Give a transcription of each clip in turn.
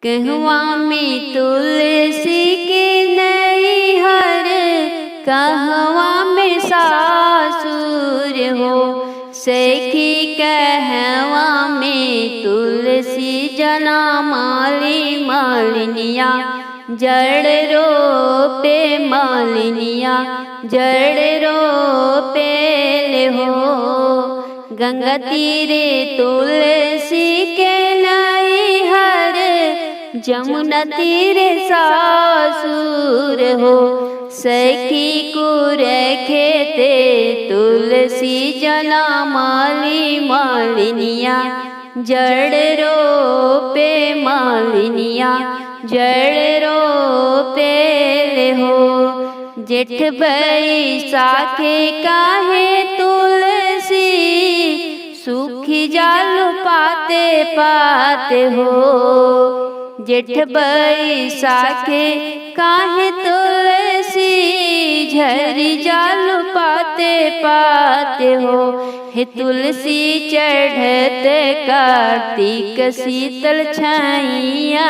कहवा में तुलसी के नैहर, कहवा में सासुर हो। सखी कहवा में तुलसी जना माली मालिनिया, जड़ रोपे मालिनिया जड़ रोपे ले हो। गंगा तीरे तुलसी के नैहर, जमुना तीरे सासुर हो। सखी कुर खेते तुलसी जना माली मालिनिया, जड़ रोपे मालिनिया जड़ रोपे ले हो। जेठ बैसाखे काहे तुलसी, सूखी जाल पाते पाते हो। जेठ बैसाखे काहे तुलसी, झरी जाल पाते पाते हो। हे तुलसी चढ़त कार्तिक शीतल छैया,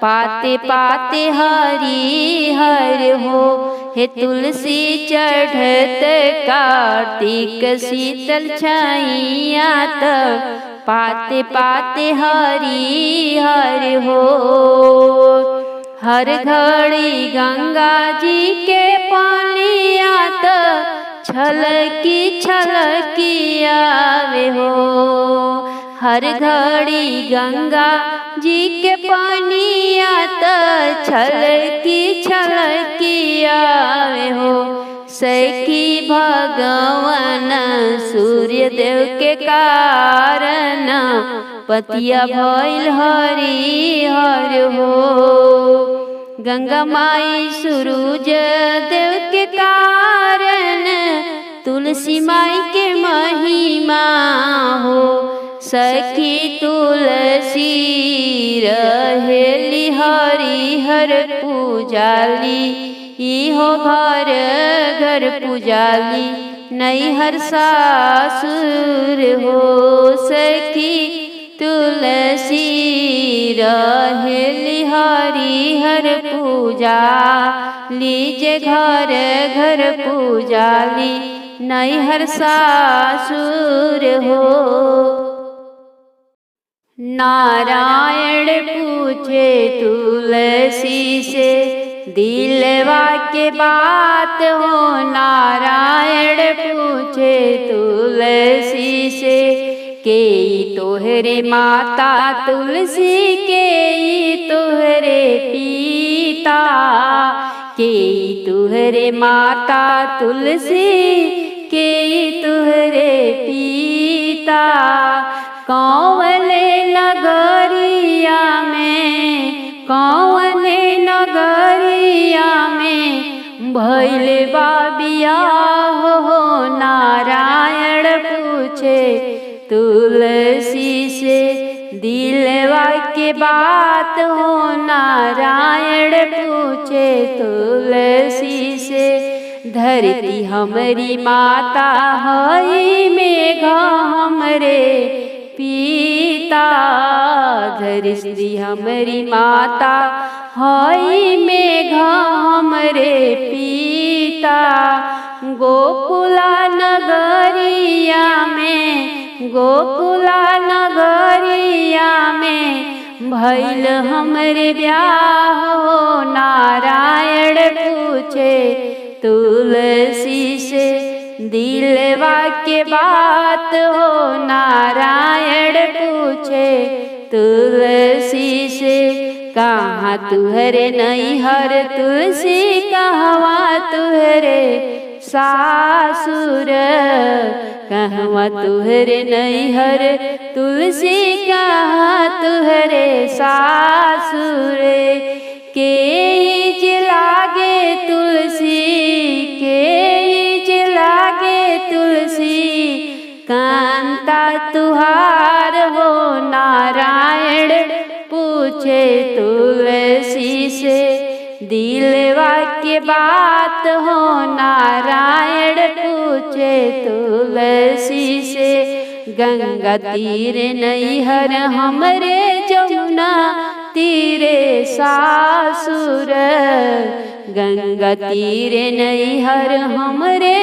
पाते पाते हरि हर हो। हे तुलसी चढ़त कार्तिक शीतल छैया, पाते पाते हरि हर हो। हर घड़ी गंगा जी के पानिया, छलकी छलकी आवे हो। हर घड़ी गंगा जी के पानिया, छलकी छलकी आवे हो। सखी भगवान सूर्य देव के कारण, पतिया भइल हरि हर हो। गंगा माई सूरज देव के कारण, तुलसी माई के महिमा हो। सखी तुलसी रहेली हरि हर पूजाली, इहो घर घर पूजाली नैहर सासुर हो। सखी तुलसी रहेली हरि हर पूजा, लीजे घर घर पूजाली नैहर सासुर हो। नारायण पूछे तुलसी से दिलवा के बात हो। नारायण पूछे तुलसी से, के तोहरे माता तुलसी के तोहरे पिता, के तोहरे माता तुलसी के तोहरे पिता। कौवले नगरिया में, कौवले नगरिया में भइल बा बियाह हो। नारायण पूछे तुलसी से दिलवा के बात हो। नारायण पूछे तुलसी से, धरती हमरी माता हई मेघा हमरे पिता। धरती हमरी माता हई मेघा हमरे पिता। गोकुला नगरिया में, गोकुला नगरिया में भइल हमरे ब्याह हो। नारायण पूछे तुलसी से दिलवा के बात हो। नारायण पूछे तुलसी से, कहाँ तुहरे नैहर तुलसी, कहवा तुहरे सासुर। कहवा तुहरे नैहर तुलसी, कहाँ तुहरे सासुर। के लागे तुलसी, के लागे तुलसी, कांता तुहार हो। नारायण पूछे तुलसी से दिलवा के बात हो। नारायण पूछे तुलसी से, गंगा तीर नैहर हमरे, जमुना तीरे सासुर, गंगा तीरे नैहर हमरे,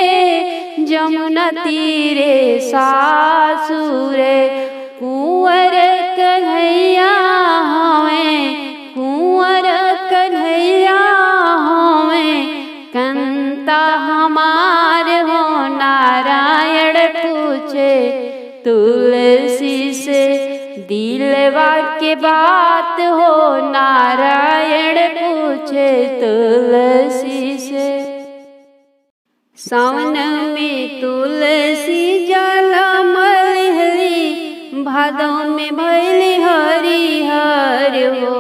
जमुना तीरे सासुर। कुंवर कन्हैया हमें, कुंवर कन्हैया हमें, कंता हमार हो नारायण पूछे तुलसी से, दिलवा के बात हो नारायण पूछे तुलसी से। सावन में तुलसी जला मलहरी, भादों में भैली हरिहर हो,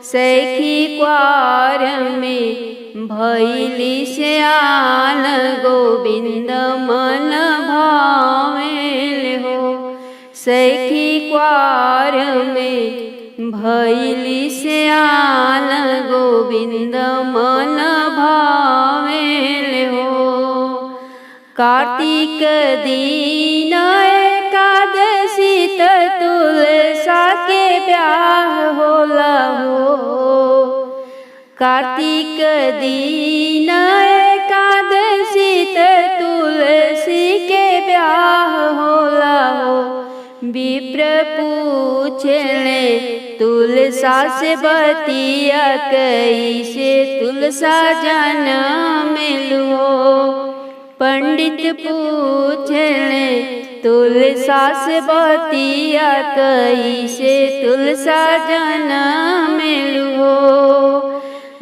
सखी क्वार में भैली श्याल, गोविंद मन भावेल हो, सखी क्वार में भैली श्याल, गोविंद मन भावेल हो। कार्तिक दीन एकादशी तुलसा के ब्याह होला हो, कार्तिक दीन एकादशी तुलसी के ब्याह होला हो। विप्र पूछले तुलसा से बतिया, कैसे तुलसा जन्म मिलो। पंडित पूछले तुलसा से बतिया, कैसे तुलसा जन्म मिलो।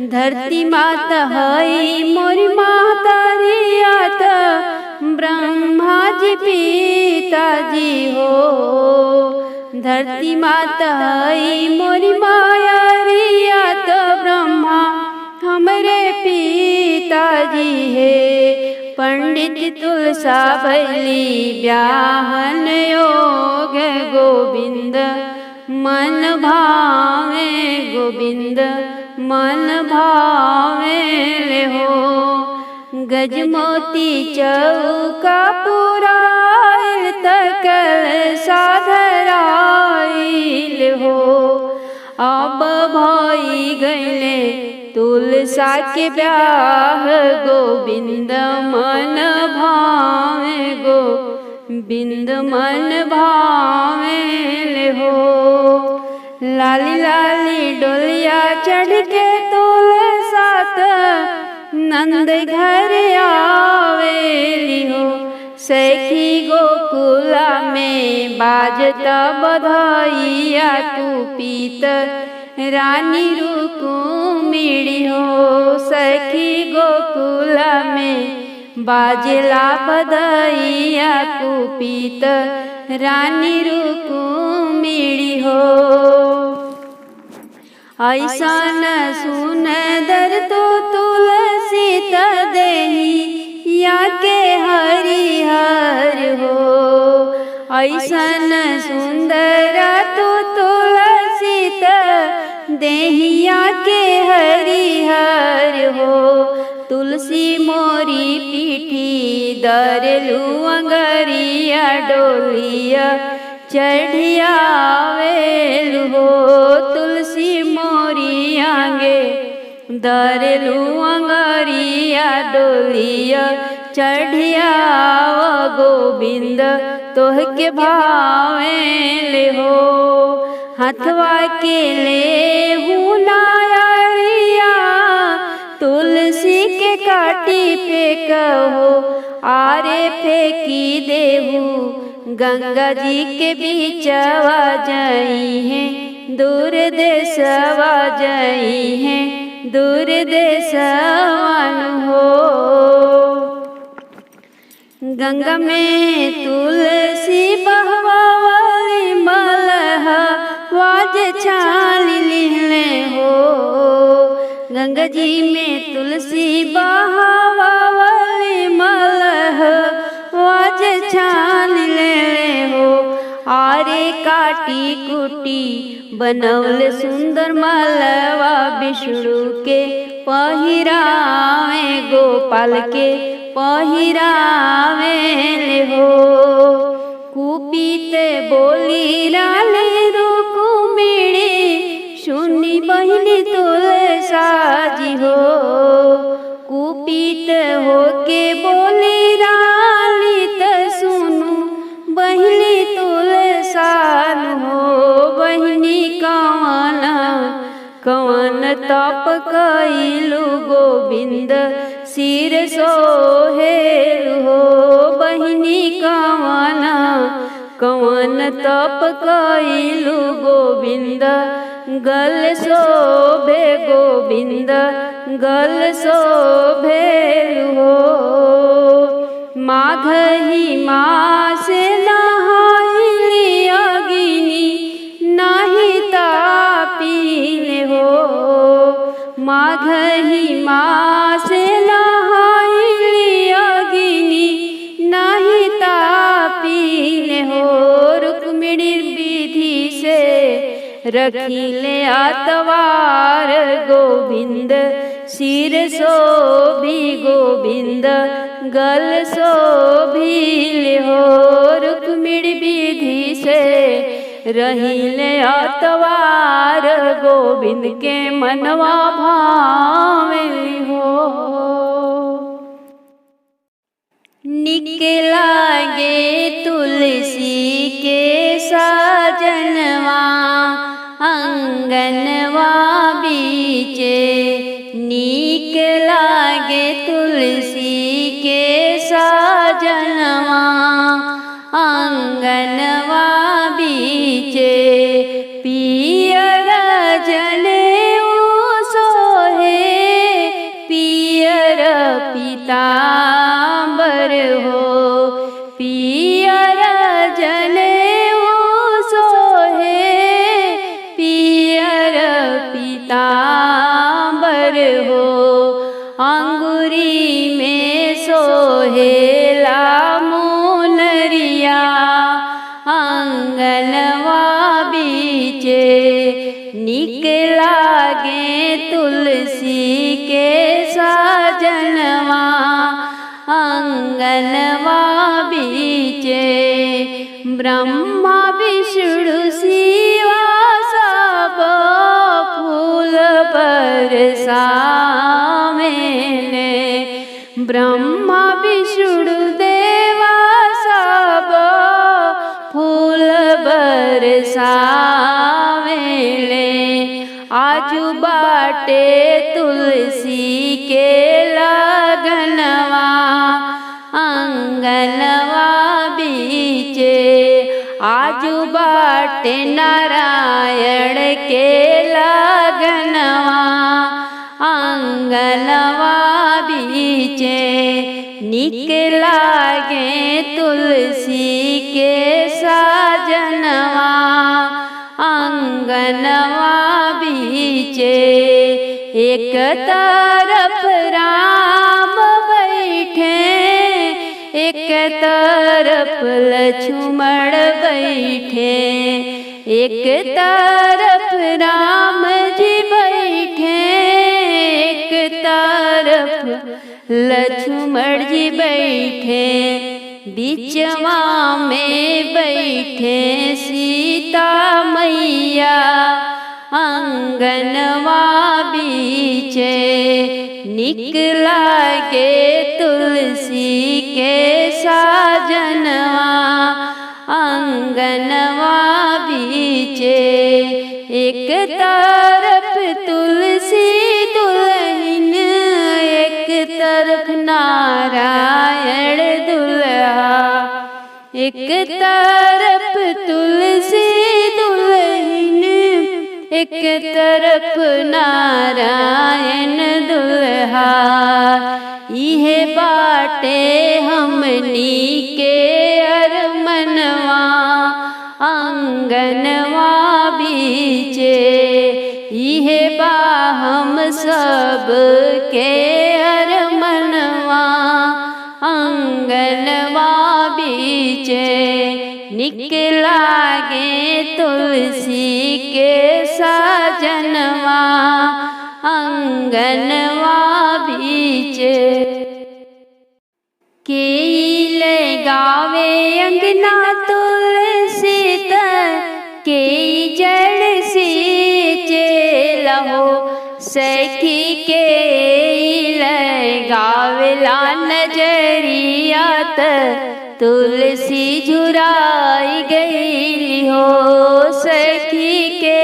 धरती माता हई मोरी माता रियात, ब्रह्मा जी पिताजी हो, धरती माता हई मोरी माया रियात, ब्रह्मा हमरे पिताजी है। पंडित तुलसा भैली ब्याहन योग, गोविंद मन भावे, गोविंद मन भावे हो। गजमोती चौका पुराइल, तकल साधराइल हो। अब भई गईले तुलसा के ब्याह, गोविंद मन भावे, गोविंद मन भावे हो। लाली लाली डोलिया चढ़ के तुलसा नंद घर आवेली हो, सखी गोकुला में बाजता बधाइया, तू पीत रानी रुक्मिणी हो, सखी गोकुला में बाजला बधाइया, कुपीत रानी रुक्मिणी हो। ऐसन सुंदर तो तुलसी देही या के हरिहर हो, ऐसन सुंदर तो तुलसी देहिया के हरिहर हो। तुलसी मोरी पीठी दरलू अंगरिया, डोलिया चढ़िया वेलु हो। तुलसी मोरी आगे दरलू अंगरिया, डोलिया चढ़िया गोविंद तोहके भावेले हो। हथवा के ले नारिया, तुलसी के काटी पे कहो, आरे फेंकी देहू गंगा जी के बीचवा जाई है, दूर देशवा जाई है, दूर देशवान हो। गंगा में तुलसी बहवावली मलह वाज छाल लिहले हो। गंगा जी में तुलसी बहवावली मलह वाज छाल ले हो। आरे काटी कुटी बनौल सुंदर मालवा, विष्णु के पहिरावे, गोपाल के पहिरावे हो। कुपीत बोली राले रुक्मिणी, सुनी साजी हो। कुपित होके बोली राली त सुनु बहिनी तुलसान हो। बहिनी कवन तप कइलु गोविंद सिर सोहेलु हो। बहिनी कवन तप कइलु गोविंद गल शोभे गोविंद गल शोभेलु हो। माघ ही मास नहाइली अग्नि नाही तापीले हो। माघ ही मास नहाइली अग्नि नाही तापीले हो। रुक्मिणी विधि से रखिले आतवार गोविंद सिर शोभी गोविंद गल शोभिले हो। रुक्मिणी विधि से रहिले आतवार गोविंद के मनवा भावेली हो। निक लागे तुलसी के साजनवा अंगनवा बीचे। नीक लागे तुलसी के साजनवा अंगनवा बीचे। पियर जनेऊ सोहे पियर पीतांबर हो। पियर जनेऊ सोहे पियर पीतांबर हो। अंगुरी में सोहेला मुनरिया आंगनवा बीचे। निक लागे तुलसी के साजनवा आंगनवा बीचे। ब्रह्मा विष्णु शिवा सब फूल बरसावेले। ब्रह्मा विष्णु देवा सब फूल बरसावेले। आजू बाटे तुलसी के लगनवा आंगनवा बीचे। आजू बाटे नारायण के लगनवा आंगनवा बीचे। निक लागे तुलसी के साजनवा आंगनवा बीचे। एक तरफ राम बैठे एक तरफ लक्ष्मण बैठे। एक तरफ राम जी बैठे एक तरफ लक्ष्मण जी बैठे। बीचवा में बैठे सीता मैया आंगनवा बीचे। निक लागे तुलसी के साजनवा आंगनवा बीचे। एक तरफ तुलसी दुल्हन एक तरफ नारायण दुल्हा। एक तरफ तुलसी दुल्हन एक तरफ नारायण दुल्हा। इहे बाटे हमनी के अरमनवा आंगनवा बीचे। इहे बा हम सब के अरमनवा आंगनवा बीचे। निक लागे तुलसी के साजनवा आंगनवा बीचे। केई लगावे अंगना तुलसी केई जड़ सींचे लहो। सखी के लगावेला नजरिया त तुलसी झुराई गई हो। सखी के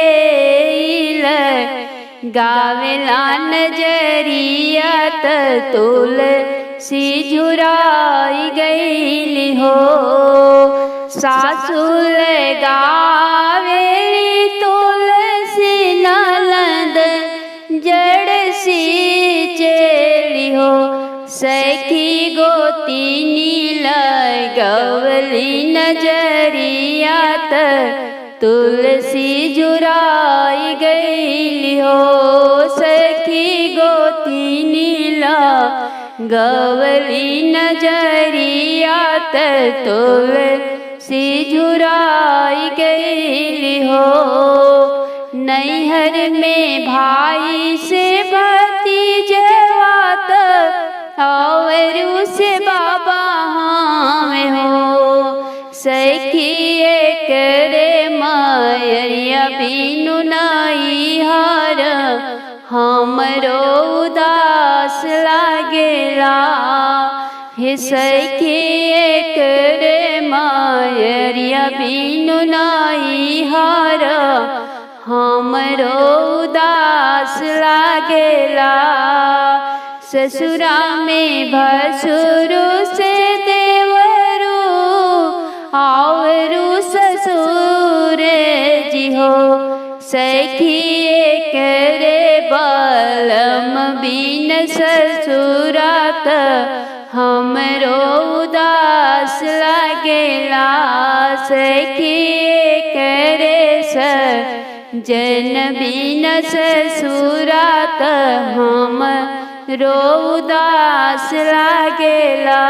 लगावेला नजरिया त तुलसी झुराई गई हो। सासु लगावेली तुलसी ननद जड़ सींचेली हो। सखी गोतिनी लगवली नजरिया त तुलसी झुराई गई हो। सखी गोतिनी लगवली नजरिया त तुलसी झुराई गई हो। नैहर में भाई से भतीजवा त और से बाबा हमें हो। सखी करे मायरिया बिनु नैहर हमरो उदास लागेला। हे सखी करे मायरिया बिनु नैहर हमरो उदास लागेला। ससुरा में भसुरु से देवरू आवरू ससुर जी हो। सखी करे बलम बिन ससुरात हमरो उदास लागेला। सखी करे जन बिन ससुरात हमरो उदास लागेला।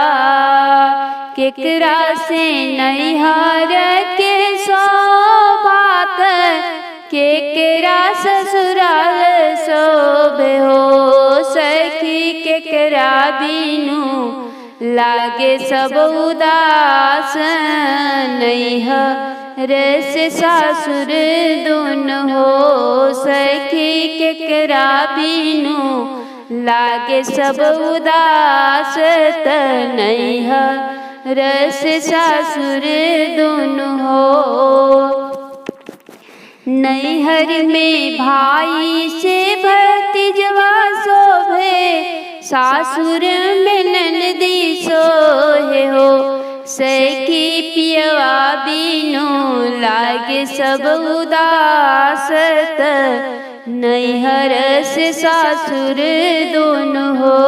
केकरा से नैहर के सोबात केकरा ससुराल शोभे हो। सखी केकरा बिनु लागे सब उदास नैहर से सासुर दुन हो। सखी केकरा बिनु लागे सब उदास त नैहर से सासुर दुन हो। नैहर में भाई से भतीजवा शोभे सासुर में ननदी सोहे हो। सखी पियवा बिनु लागे सब उदास त नैहर से सासुर दुन हो।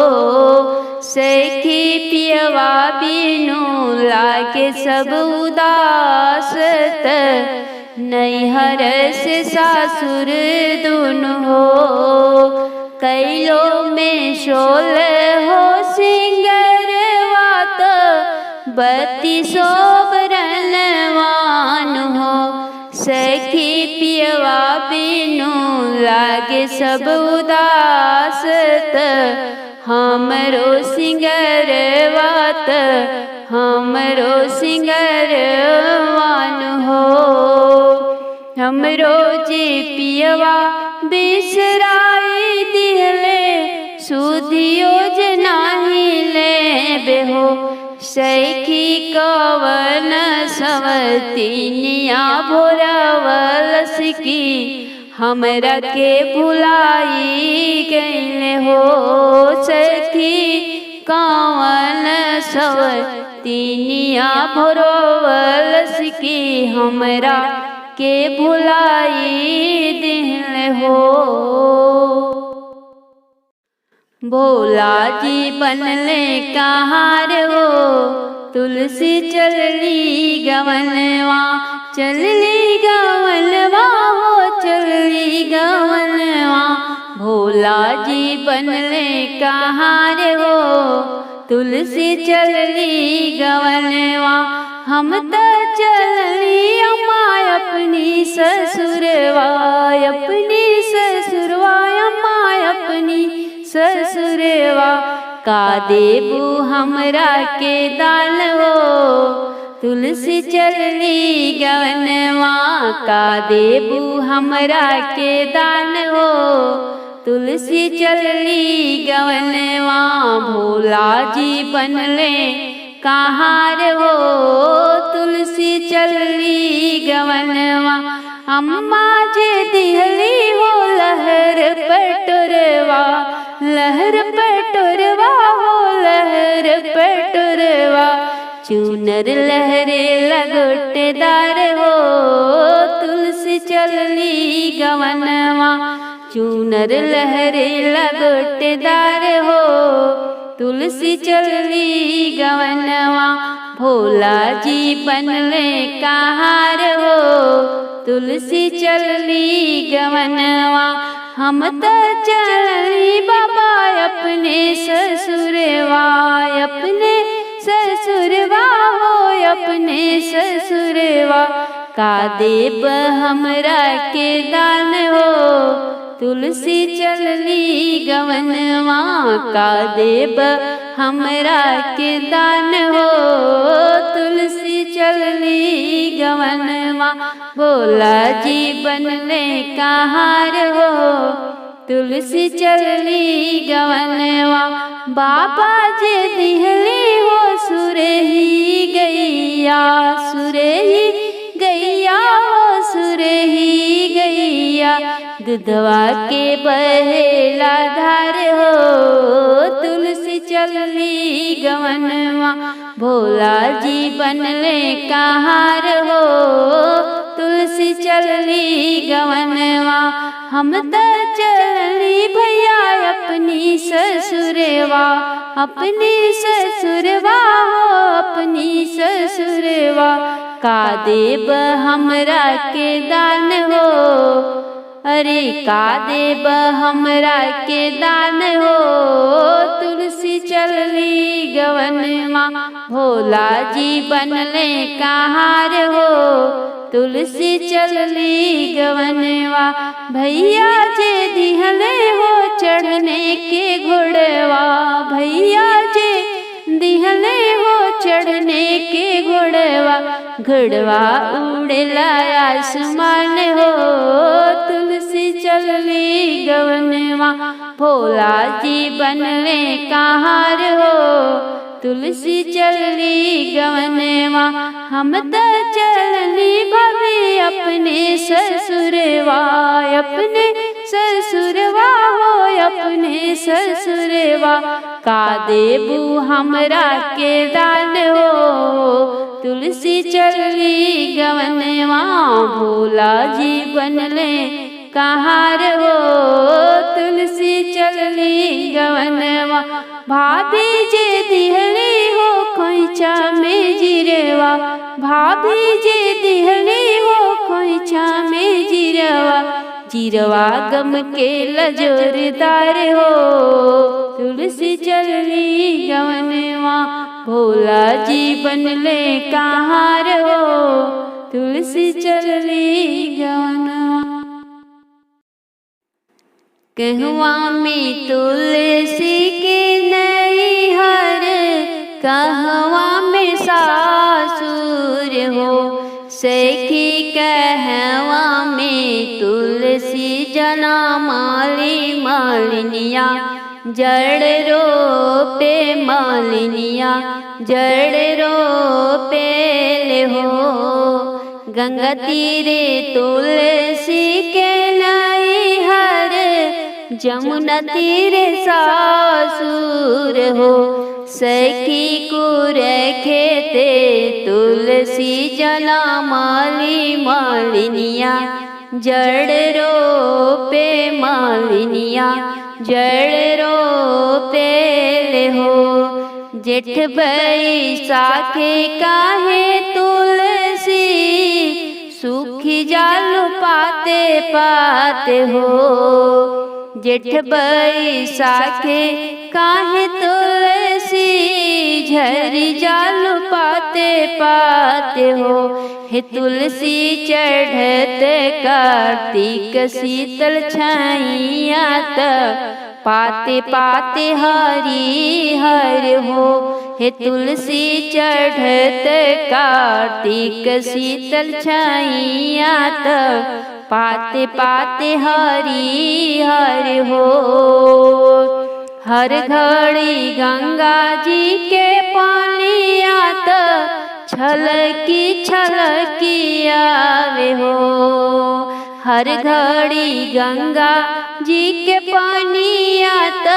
सखी पियवा बिनु लागे सब उदास त नैहर से सासुर दुन हो। कैलो में शोल हो सिंगरवा त बत्ती सोबरनवान हो। सखी पियवा बिनु लागे सब उदास त हमरो सिंगरवा त हमरो सिंगरवान हो। हमरो जे पियवा बिसराई दिहले सुधियो जे नाही लेबे हो। सखी कवन सवतीनिया भोरवलस की हमरा के भुलाई गईले हो। सखी कवन सवतीनिया भोरवलस की हमरा के भुलाई दिल हो। भोला जी बनले कहार हो तुलसी चलली गवनवा चलली गवनवा हो चलली गवनवा। भोला जी बनले कहार हो तुलसी चलली गवनवा। हम त चलली अम्मा अपनी ससुरवा अपनी ससुरवा अम्मा अपनी ससुरवा। का देबू हमरा के दान हो तुलसी चलली गवनवा। का देबू हमरा के दान हो तुलसी चलली गवनवा भोला जी बनले कहार हो तुलसी चलली गवनवा अम्मा जे दिहली हो लहर पटुरवा हो लहर पटुरवा चूनर लहरे लगोटेदार हो तुलसी चलली गवनवा चूनर लहरे लगोटेदार हो तुलसी चलली गवनवा भोला जी बनले कहार हो तुलसी चलली गवनवा हम त चलली बाबा अपने ससुरवा हो अपने ससुरवा का देब हमरा के दान हो तुलसी चलली गवनवा का देब हमरा के दान हो तुलसी चलली गवनवा भोला जी बनले कहार हो तुलसी चलली गवनवा बाबा जे दिहली हो सुरही गैया हो सुरही गैया दुधवा के बहेला धार हो तुलसी चलली गवनवा भोला जी बनले कहार हो तुलसी चलली गवनवा हम त चलली भैया अपनी ससुरवा हो अपनी ससुरवा का देब हमरा के दान हो अरे का देब हमरा के दान हो तुलसी चलली गवनवा भोला जी बनले कहार हो तुलसी चलली गवनवा भैया जे दिहले हो चढ़ने के घोड़वा भैया जे दिहले हो चढ़ने के घोड़वा उड़ेला आसमान हो तुलसी चलली गवनवा भोला जी बनले कहार हो तुलसी चलली गवनवा हम त चलली भाभी अपने ससुरवा हो अपने ससुरवा का देबू हमरा के दान हो तुलसी चलली गवनवा भोला जी बनले कहार हो तुलसी चलली गवनवा भाभी जे दिहली हो खोइछा में जिरवा भाभी जे दिहली हो खोइछा में जिरवा गम के लजोरदार हो तुलसी चलली गवनवा भोला जी बनले कहार हो तुलसी चलली गवनवा कहवा में तुलसी के नैहर कहवा में सासुर हो सखी कहवा में तुलसी जना मालिनिया जड़ रोपे मालिनिया जड़ रोपे ले हो गंगा तीरे तुलसी के नैहर जमुना तीरे सासुर हो सखी को रखेते तुलसी जना मालिनिया जड़ रोपे मालिनिया जड़ रोपे ले हो जेठ बैसाखे काहे तुलसी सूखी जालू पाते पाते हो जेठ बैसाखे काहे तुलसी झरी जालू पाते पाते हो हे तुलसी चढ़त कार्तिक शीतल छाइया पाते पाते हरि हर हो हे तुलसी चढ़त कार्तिक शीतल छाइया पाते पाते हरि हर हो। हर घड़ी गंगा जी के पानिया त छलकी आवे हो। हर घड़ी गंगा जी के पानिया त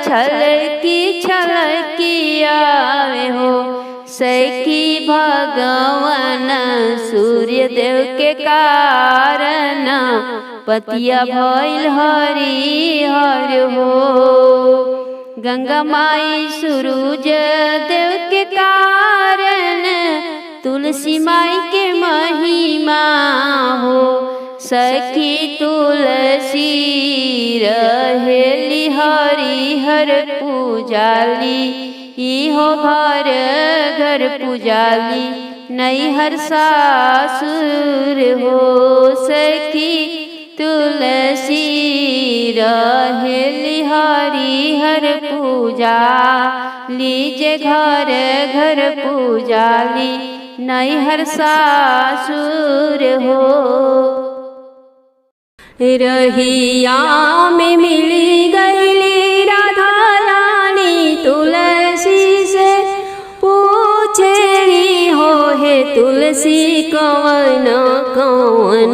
छलकी आवे हो। सखी भगवान सूर्य देव के कारण पतिया भइल हरि हर हो। गंगा माई सूरज देव के कारण तुलसी माई के महिमा हो। सखी तुलसी रहेली हरि हर पूजाली, इहो घर घर पूजाली नैहर सासुर हो। सखी तुलसी रहेली हरि हर पूजाली, जे घर घर पूजाली नैहर सासुर हो। रहिया में मिली गईली राधा रानी, तुलसी से पूछेली हो हे तुलसी कवन कवन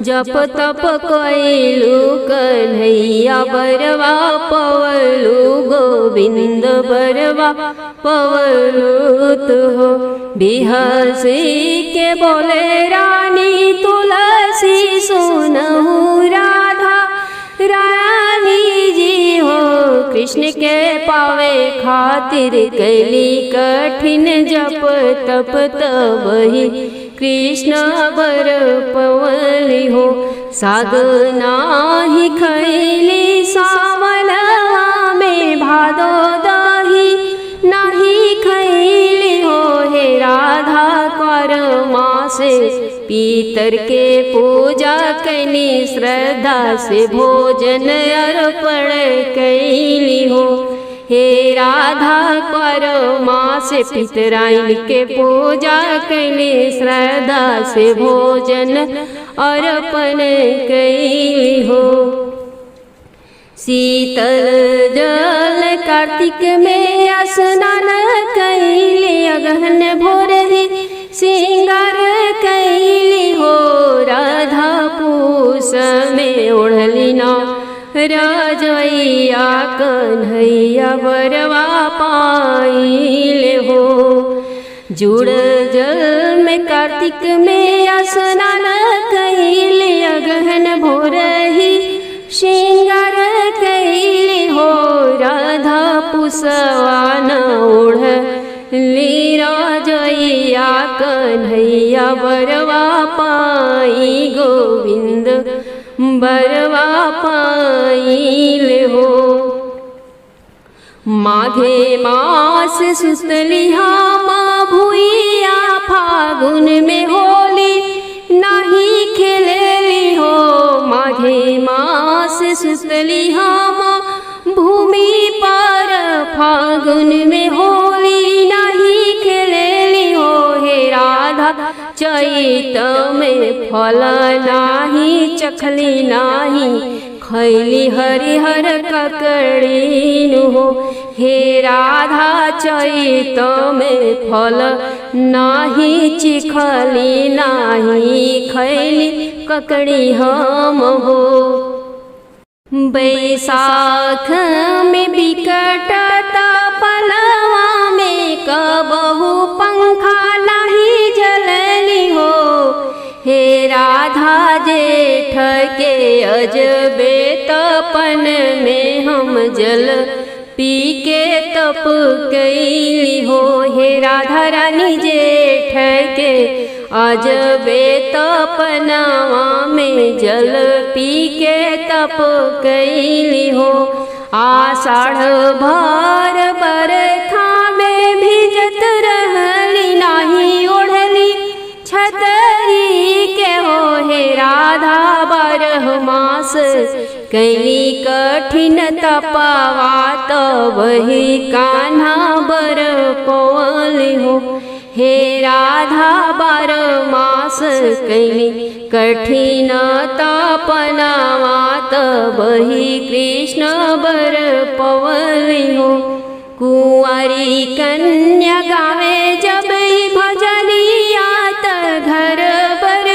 जप तप कैलू कन्हैया बरवा पवलू, गोविंद बरवा पवलू तु हो। बिहसी के बोले रानी तुलसी सुनहु राधा रानी जी हो। कृष्ण के पावे खातिर कैली कठिन जप तप, तब ही कृष्ण बर पवली हो। साग नाही खैली सावनवा में, भादो दही नाही खैली हो हे राधा कर मासे। पीतर के पूजा कैनी श्रद्धा से भोजन अर्पण कैली हो हे राधा कर मासे। पितराइन के पूजा कैनी श्रद्धा से भोजन अर्पण कैली हो। शीतल जल कार्तिक में स्नान कैली, अगहन भोरही सिंगार कैली हो। राधा पूस में ओढ़ली ना राजैया, कन्हैया बरवा पाइले हो। जुड़ जल में कार्तिक में स्नान कैली, अगहन भोरही श्रृंगार कैली हो। राधा पुसवान ओढ़ली राजैया, कन्हैया बरवा पाई, गोविंद बरवा पाइले हो। माघे मास सुतली माँ भुइया, फागुन में होली नहीं खेलेली हो। माघे मास सुतली माँ भूमि पर, फागुन में होली नहीं खेलेली हो हे राधा। चैत में फल नाही चखली नाही, खैली हरिहर ककड़ी हो हे राधा। चैत में फल नाही चिखली नाही, खैली ककड़ी हम हो। बैसाख में बिकट तपलवा में, कबहू पंखा नहीं जलली हो हे राधा। जेठ के अजबे तपन में हम जल पी के तप कैली हो हे राधा रानी। जेठ के अजबे तपनवा में जल पी के तप कैली हो। आषाढ़ भर बरखा में भिजत रहली, नाही ओढ़ली छतरी के हो हे राधा। 12 मास कैली कठिन तपावा, तब ही कान्हा बर पवली हो हे राधा 12 मास कैली कठिन तपनावात बही कृष्ण बर पवली हो। कुंवारी कन्या गावे जब ही भजनियात घर बर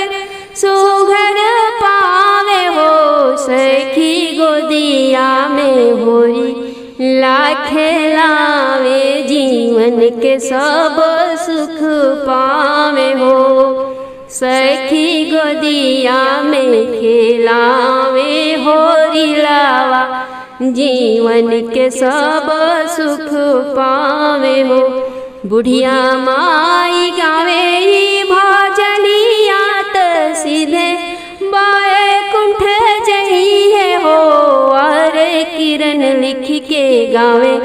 सुघर पावे हो। सखी गोदिया में होरी लाखे लावे जीवन के सब सुख पावे हो। सखी गोदिया में खेलावे होरी लावा जीवन के सब सुख पावे हो। बुढ़िया माई गावे भजनिया त सीधे बैकुंठ जइहे हो। अरे किरण लिख के गावे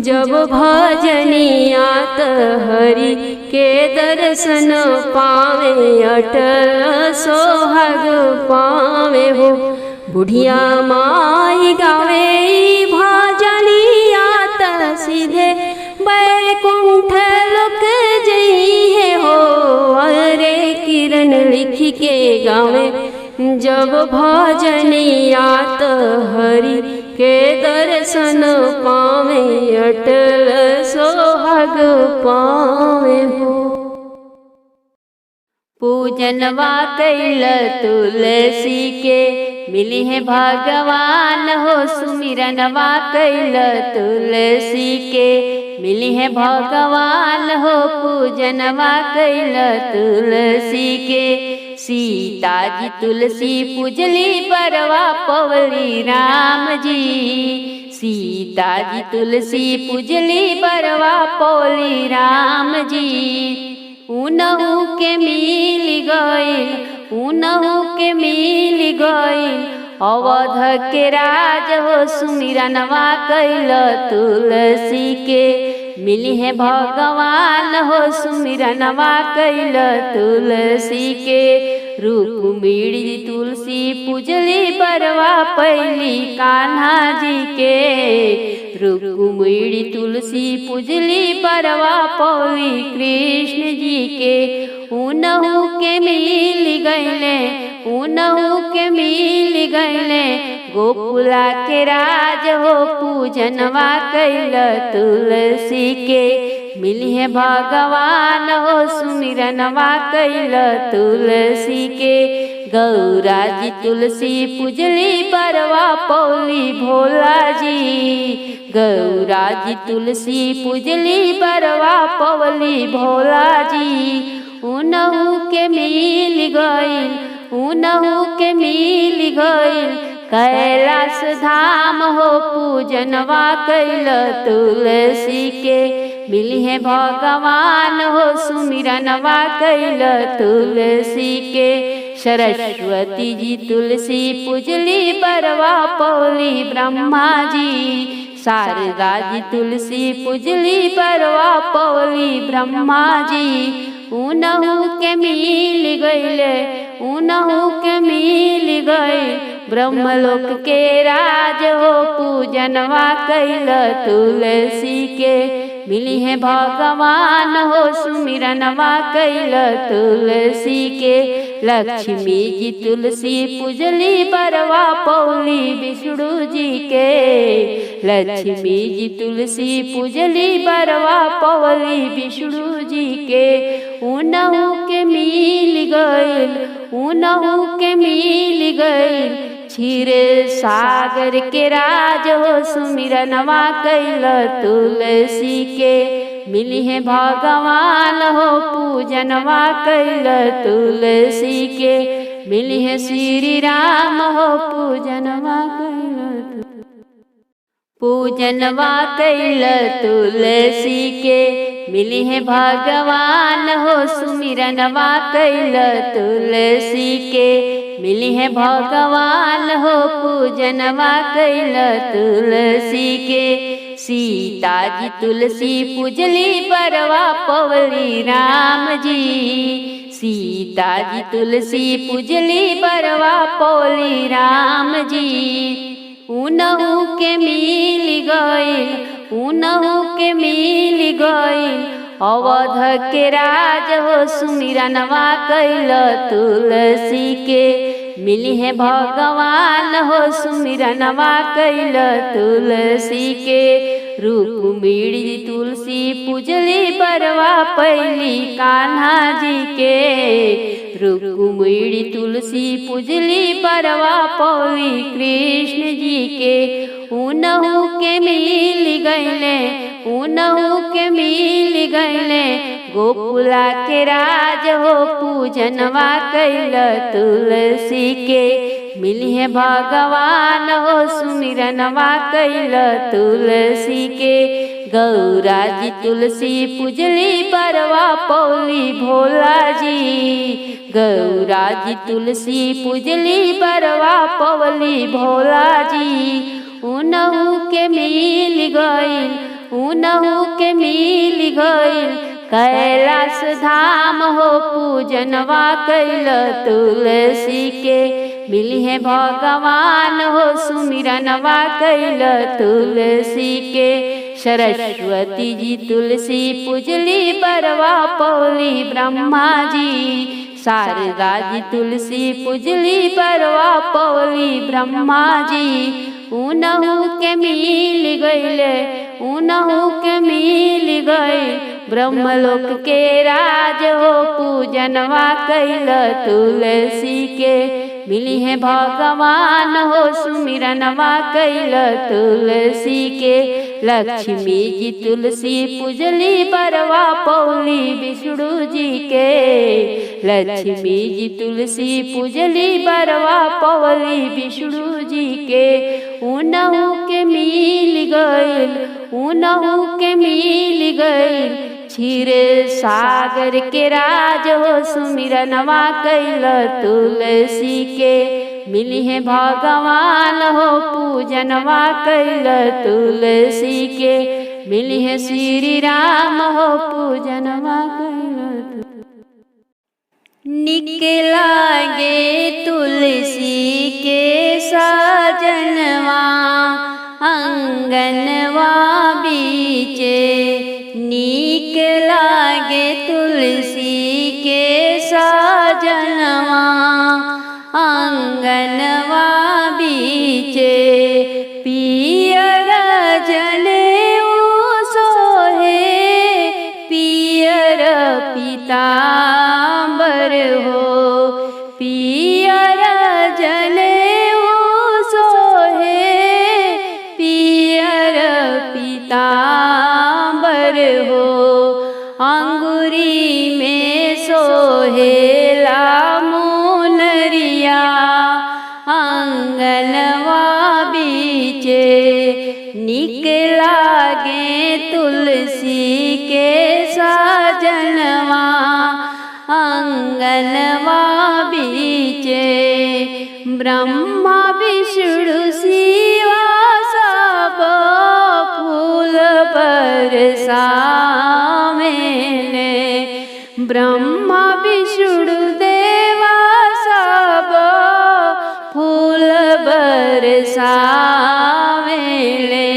जब भजनिया त हरि के दर्शन पावे अटल सोहाग पावे हो। बुढ़िया माई गावे भजनिया त सीधे बैकुंठ लोक जइहे हो। अरे किरण लिख के गावे जब भजनिया त हरि के दर्शन पावे अटल सोहाग पावे हो। पूजनवा कैल तुलसी के मिली है भगवान हो। सुमिरनवा कैल तुलसी के मिली है भगवान हो। पूजनवा कैल तुलसी के सीता जी तुलसी पूजली परवा पवली राम जी। सीता जी तुलसी पूजली परवा पवली राम जी। उनहु के मिल गइल उनहु के मिल गइल अवध के राज हो। सुमिरनवा कैल तुलसी के मिली है भगवान हो। सुमिरनवा कैल तुलसी के रुक्मिणी तुलसी पूजली परवा पैली कान्हा जी के। रुक्मिणी तुलसी पूजली परवा पौली कृष्ण जी के। उनहु के मिल गइले उनहु के मिल गइले गोकुला के राज हो। पूजनवा कैल तुलसी के मिली है भगवान हो। सुमिरनवा कैल तुलसी के गौरा जी तुलसी पूजली परवा पौली भोला जी। गौरा जी तुलसी पूजली परवा पौली भोला जी। उनहु के मिल गइल उनहु के मिल गइल कैलाश धाम हो। पूजनवा कैल तुलसी के मिली है भगवान हो। सुमिरनवा कैल तुलसी के सरस्वती जी तुलसी पूजली परवा पौली ब्रह्मा जी। शारदा जी तुलसी पूजली परवा पौली ब्रह्मा जी। उनहु के मिल गइले उनहु के मिल गइल ब्रह्मलोक के राज हो। पूजनवा कैल तुलसी के मिली है भगवान हो। सुमिरनवा कैल तुलसी के लक्ष्मी जी तुलसी पूजली परवा पौली विष्णु जी के। लक्ष्मी जी तुलसी पूजली परवा पौली विष्णु जी के। उनहु के मिल गइल उनहु के मिल गइल क्षीर सागर के राज हो। सुमिरनवा कैल तुलसी के मिली है भगवान हो। पूजनवा कैल तुलसी के मिली है श्री राम हो। पूजनवा कैल तुलसी के मिली है भगवान हो। सुमिरनवा कैल तुलसी के मिली है भगवान हो। पूजनवा कैल तुलसी के सीता जी तुलसी पूजली परवा पौली राम जी। सीता जी तुलसी पूजली परवा पौली राम जी। उनहु के मिल गइल उनहु के मिल गइल अवध के राज हो सुमिरनवा कैल तुलसी के मिली है भगवान हो सुमिरनवा कैल तुलसी के रुक्मिणी तुलसी पूजली बरवा पैली कान्हा जी के रुक्मिणी तुलसी पूजली बरवा पौली कृष्ण जी के उनहु के मिल गईले उनहु के मिल गईले गोकुला के राज हो पूजनवा कैल तुलसी के मिली है भगवान हो सुमिरनवा कैल तुलसी के गौरा जी तुलसी पूजली बरवा पौली भोला जी गौरा जी तुलसी पूजली बरवा पौली भोला जी उनहु के मिल गईल उनहु के मिल गईल कैलाश धाम हो पूजनवा कैल तुलसी के मिली है भगवान हो सुमिरनवा कैल तुलसी के सरस्वती जी तुलसी पूजली बरवा पौली ब्रह्मा जी शारदा जी तुलसी पूजली बरवा पौली ब्रह्मा जी उनहु के मिल गईले उनहु के मिल गई ब्रह्मलोक के राज हो पूजनवा कैल तुलसी के मिली है भगवान हो सुमिरनवा कैल तुलसी के लक्ष्मी जी तुलसी पूजली बरवा पौली विष्णु जी के लक्ष्मी जी तुलसी पूजली बरवा पौली विष्णु जी के उनहु के मिल गईल उनहु के मिल गईल क्षीर सागर के राज हो सुमिरनवा कैल तुलसी के मिली है भगवान हो पूजनवा कैल तुलसी के मिली है श्री राम हो पूजनवा कैल निकलागे तुलसी के साजनवा अंगनवा बीचे नीक लागे तुलसी के साजनवा आंगनवा बीचे पियर जनेऊ सोहे पियर पीतांबर हो पियर जनेऊ सोहे पियर पीतांबर हो अंगुरी में सोहेला मुनरिया आंगनवा बीचे निकलागे तुलसी के साजनवा आंगनवा बीचे ब्रह्मा विष्णु शिवा सब फूल बरसावेले ब्रह्मा विष्णु देवा सब फूल बरसावेले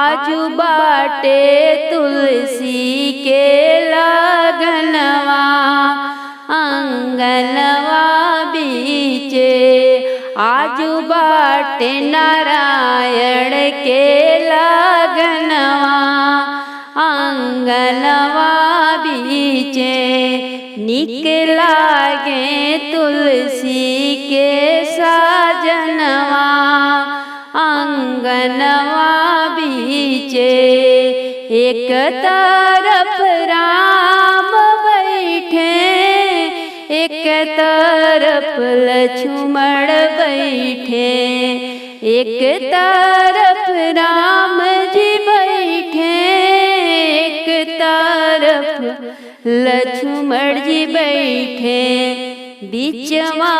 आजू बाटे तुलसी के लगनवा आंगनवा बीचे आजू बाटे नारायण के लगनवा आंगनवा बीचे निकलागे तुलसी के साजनवा आंगनवा बीचे एक तरफ राम बैठे एक तरफ लक्ष्मण बैठे एक तरफ राम जी बैठे एक तरफ लक्ष्मण जी बैठे बीचवा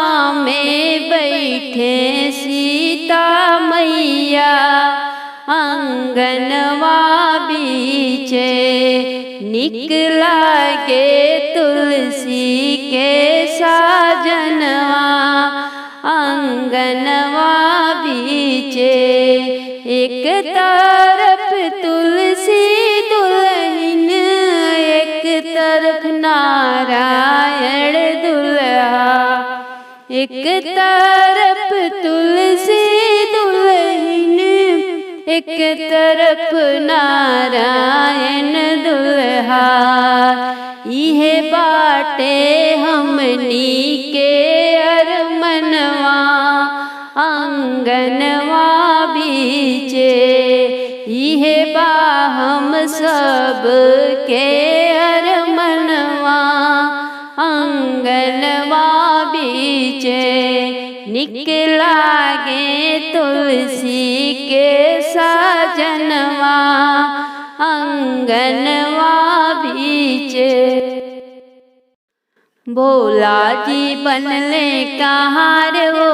में बैठे सीता मैया आंगनवा बीचे निकलागे तुलसी के साजनवा आंगनवा बीचे एक तरफ तुलसी दुल्हन नारायण दुल्हा। एक तरफ तुलसी दुल्हन, एक तरफ नारायण दुल्हा। इहे बाटे हमनी के अरमनवा आंगनवा बीचे। इहे बा हम सब के अरमनवा आंगनवा बीचे। निक लागे तुलसी के साजनवा आंगनवा बीचे। भोला जी बनले कहार हो,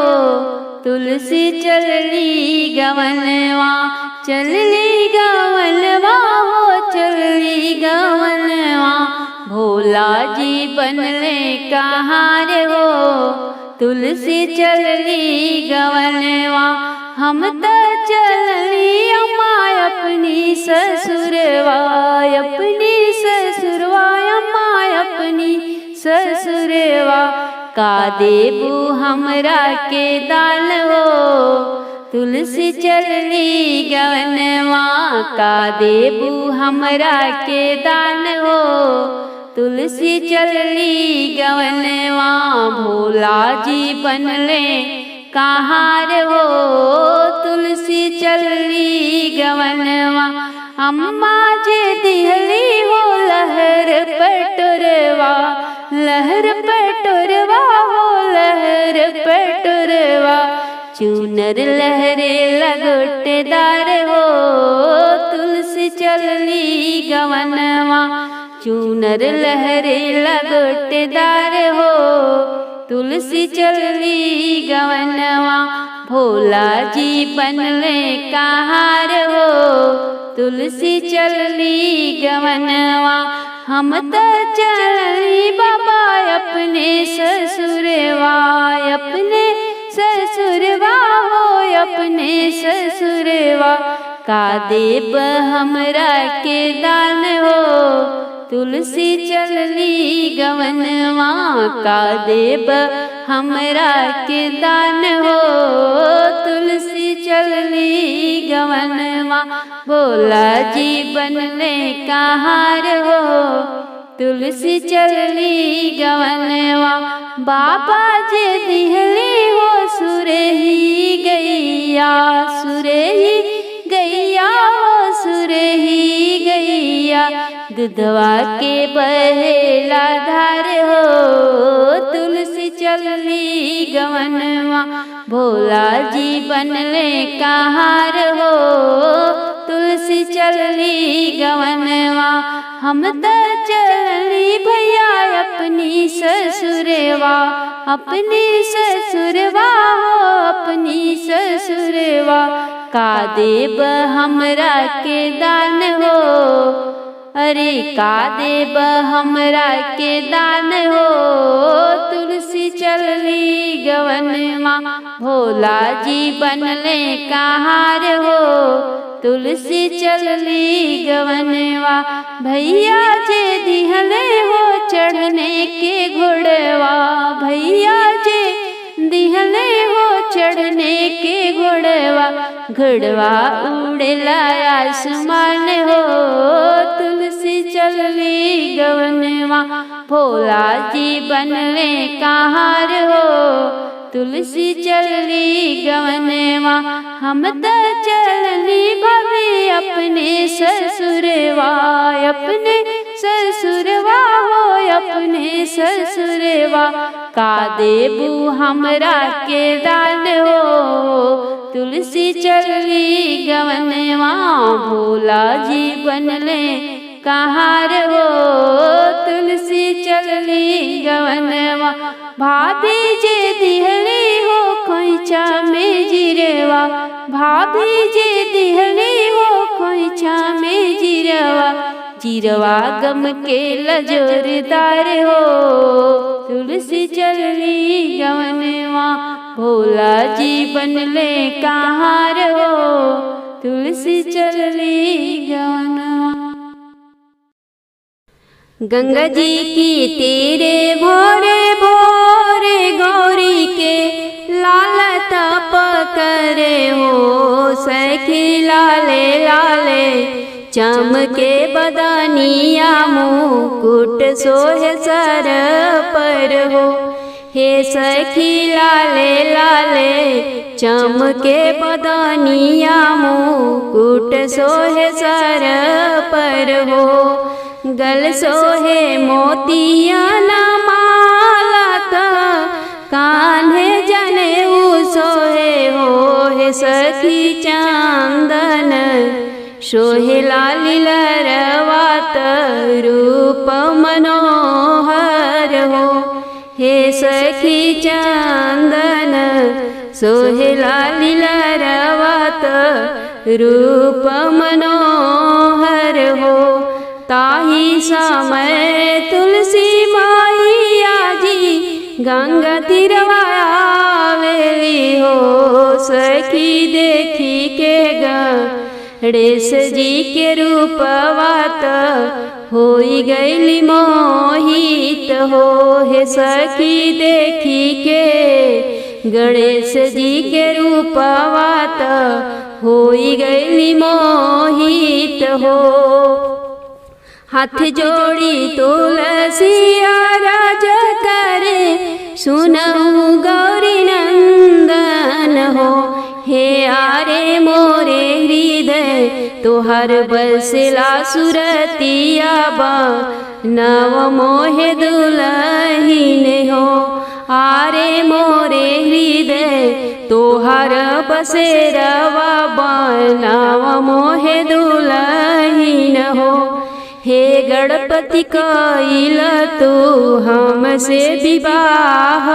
तुलसी चलली गवनवा, चलली गवनवा हो, चलली गवनवा। भोला जी बनले कहार हो, तुलसी चलली गवनवा। हम त चलली अम्मा अपनी ससुरवा, अपनी ससुरवा अम्मा अपनी ससुरवा। का देबू हमरा के दान हो, तुलसी चलली गवनवा। का देबू हमरा के दान हो, तुलसी चलली गवनवा। भोला जी बनले कहार हो, तुलसी चलली गवनवा। अम्मा जे दिहली हो लहर पटोरवा, लहर पटोरवा हो, लहर पटोरवा। चूनर लहरे लगोटेदार हो, तुलसी चलली गवनवा। चूनर लहरे लगोटेदार हो, तुलसी चलली गवनवा। भोला जी बनले कहार हो, तुलसी चलली गवनवा। हम त चलली बाबा अपने ससुरवा, अपने ससुरवा हो, अपने ससुरवा। का देब हमरा के दान हो, तुलसी चलली गवनवा। का देब हमरा के दान हो, तुलसी चलली गवनवा। भोला जी बनले कहार हो, तुलसी चलली गवनवा। बाबा जे दिहली हो सुरही गैया, सुरही गैया हो, सुरही गैया। दुधवा के बहेला धार हो, तुलसी चलली गवनवा। भोला जी बनले कहार हो, तुलसी चलली गवनवा। हम त चलली भैया अपनी ससुरवा, अपनी ससुरवा हो, अपनी ससुरवा। का देब हमरा के दान हो, अरे का देब हमरा के दान हो, तुलसी चलली गवनवा। भोला जी बनले कहार हो, तुलसी चलली गवनवा। भैया जे दिहले हो चढ़ने के घोड़वा, भैया जे दिहले हो चढ़ने के घोड़वा। घोड़वा उड़ेला आसमान हो, तुलसी चलली गवनवा। भोला जी बनले कहार हो, तुलसी चलली गवनवा। हम त चलली भाभी अपने ससुरवा, अपने ससुरवा हो, अपने ससुरवा। का देबू हमरा के दान हो, तुलसी चलली गवनवा। भोला जी बनले कहार हो, तुलसी चलली गवनवा। भाभी जे दिहली हो खोइछा में जिरवा, भाभी जे दिहली हो खोइछा में जिरवा। जिरवा गम के लजोरदार हो, तुलसी चलली गवनवा। भोला जी बनले कहार हो, तुलसी चलली गवनवा। गंगा जी की तेरे भोरे भोरे गौरी के लाल तप करे हो सखी लाले लाले चमके बदनिया मुकुट सोहे सर पर हो। हे सखी लाले लाले चमके बदनिया मुकुट सोहे सर पर हो। गल सोहे मोतिया न माला त कान्हे जनेऊ सोहे हो। हे सखी चंदन सोहे लाली लरवात रूप मनोहर हो। हे सखी चंदन सोहे लाली लरवात रूप मनोहर हो। ताही समय तुलसी मैया जी गंगा तीरवा आवेली हो। सखी देखी के गणेश जी के रूपवात होई गईली मोहित हो। हे सखी देखी के गणेश जी के रूपवात होई गईली मोहित हो। हाथ जोड़ी तुलसिया राज करे सुनऊ गौरी नंदन हो। हे आरे मोरे हृदय तोहर बसला सुरतिया नव मोहे दुलहिन हो। आरे मोरे हृदय तोहर बसेरवा नव मोहे दुलहिन हो। हे गणपति कइल तू हमसे विवाह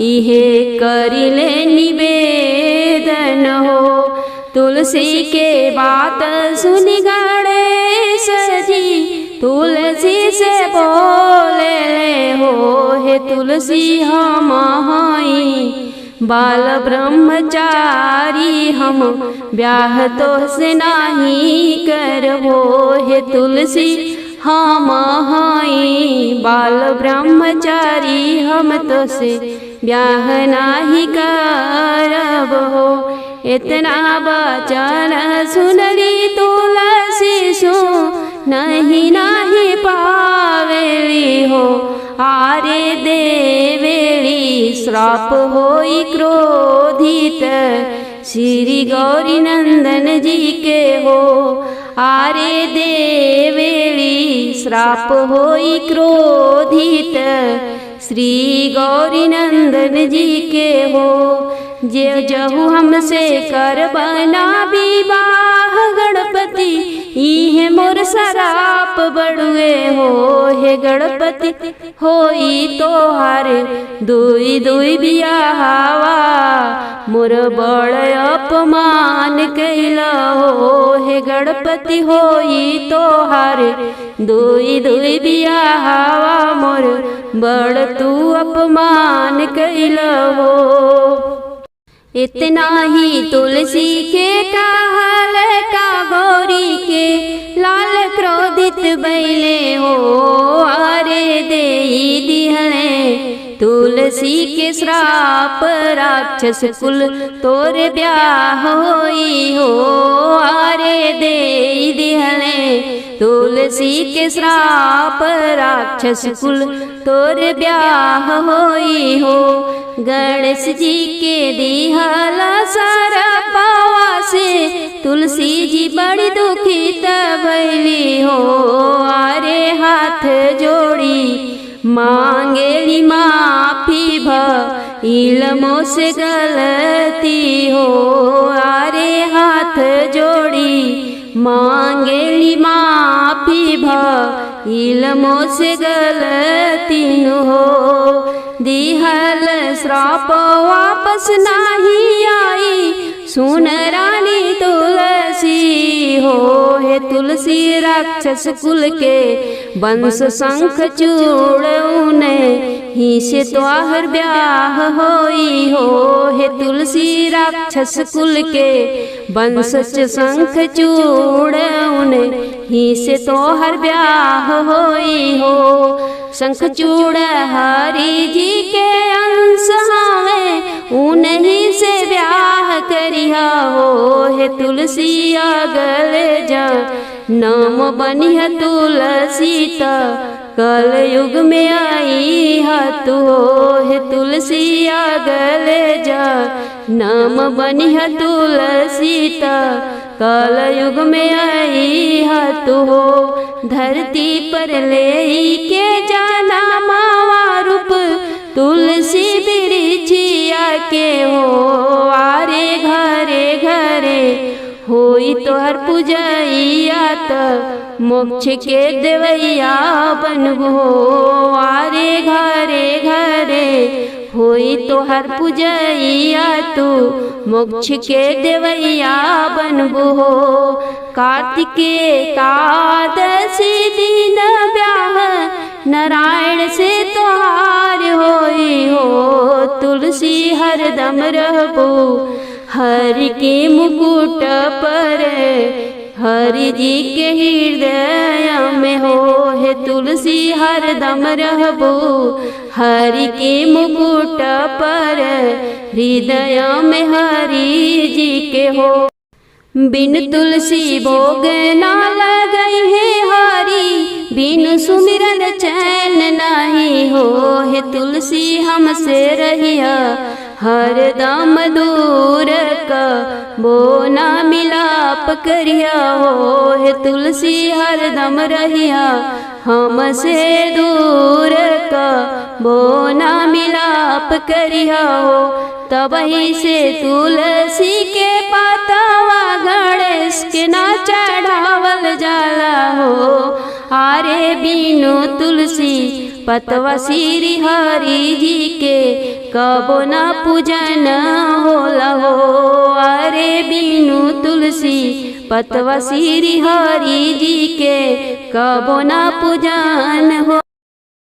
इहे करिले निवेदन हो। तुलसी के बात सुनि गणेश जी तुलसी से बोले हो। हे तुलसी हम हई बाल ब्रह्मचारी हम ब्याह तो से नाही करबो। हे तुलसी हम हई बाल ब्रह्मचारी हम तो से ब्याह नाही करबो। इतना वचन सुनली तुलसी सो नहीं नाही पावेली हो। आरे देवेली श्राप होई क्रोधित श्री गौरी नंदन जी के हो। आरे देवेली श्राप होई क्रोधित श्री गौरी नंदन जी के हो। जे जहु हमसे कर बना विवाह गणपति इहे मोर सराप बड़ुए हो। हे गणपति होई तोहार दुई दुई बियाहवा मोर बड़ अपमान कैला हो। हे गणपति होई तोहार दुई दुई बियाहवा मोर बड़ तू अपमान कैला हो। इतना ही तुलसी के कहल का गौरी के लाल क्रोधित बैले हो। अरे देई दिहले तुलसी के श्राप राक्षस कुल तोरे ब्याह होई हो। अरे देई दिहले तुलसी के श्राप राक्षस कुल तोरे ब्याह होई हो। गणेश जी के दिहला सारा पावा से तुलसी जी बड़ी दुखित भैली हो। आरे हाथ जोड़ी मांगेली माफी भइल मोसे गलती हो। आरे हाथ जोड़ी मांगेली माफी भइल मोसे गलती हो। दिहल श्राप वापस नाही आई सुन रानी तुलसी हो। हे तुलसी राक्षस कुल के वंश शंख चूड़ने ही से त्वाहर ब्याह होई हो। हे तुलसी राक्षस कुल के वंश शंख चूड़ने ही से तोहर ब्याह होई हो। शंखचूड़ हरि जी के अंश हवे उन्हीं से ब्याह करिया हो। हे तुलसी अगल जा नाम बनिह तुलसी त कल युग में आई तू हो। हे तुलसी अगल जा नाम बनिह तुलसी त कल युग में आई तू हो। धरती पर ले के जाना मावा रूप तुलसी बिरिछिया के हो। आरे घरे घरे होई तोहर पूजैया त मोक्ष के देवैया बनबो। आरे घरे घरे होई तोहर पूजैया तू मोक्ष के देवैया बनबो। कार्तिके एकादशी दिन ब्याह नारायण से तोहार होई हो। तुलसी हरदम रहबो हरि के मुकुट पर हरि जी के हृदय में हो। हे तुलसी हरदम रहबो हरि के मुकुट पर हृदय में हरि जी के हो। बिन तुलसी भोग ना लगई है हरि बिन सुमिरन चैन नहीं हो। हे तुलसी हमसे रहिया हरदम दूर का बो ना मिलाप करिया हो। हे तुलसी हरदम रहिया हमसे दूर का बो ना मिलाप करिया हो। तबही से तुलसी के पातवा गणेश के ना चढ़ावल जाला हो। आरे बिनु तुलसी पतवा श्री हरि जी के कबो ना पूजन होला हो। अरे बिनु तुलसी पतवा श्री हरि जी के कबो ना पूजन हो।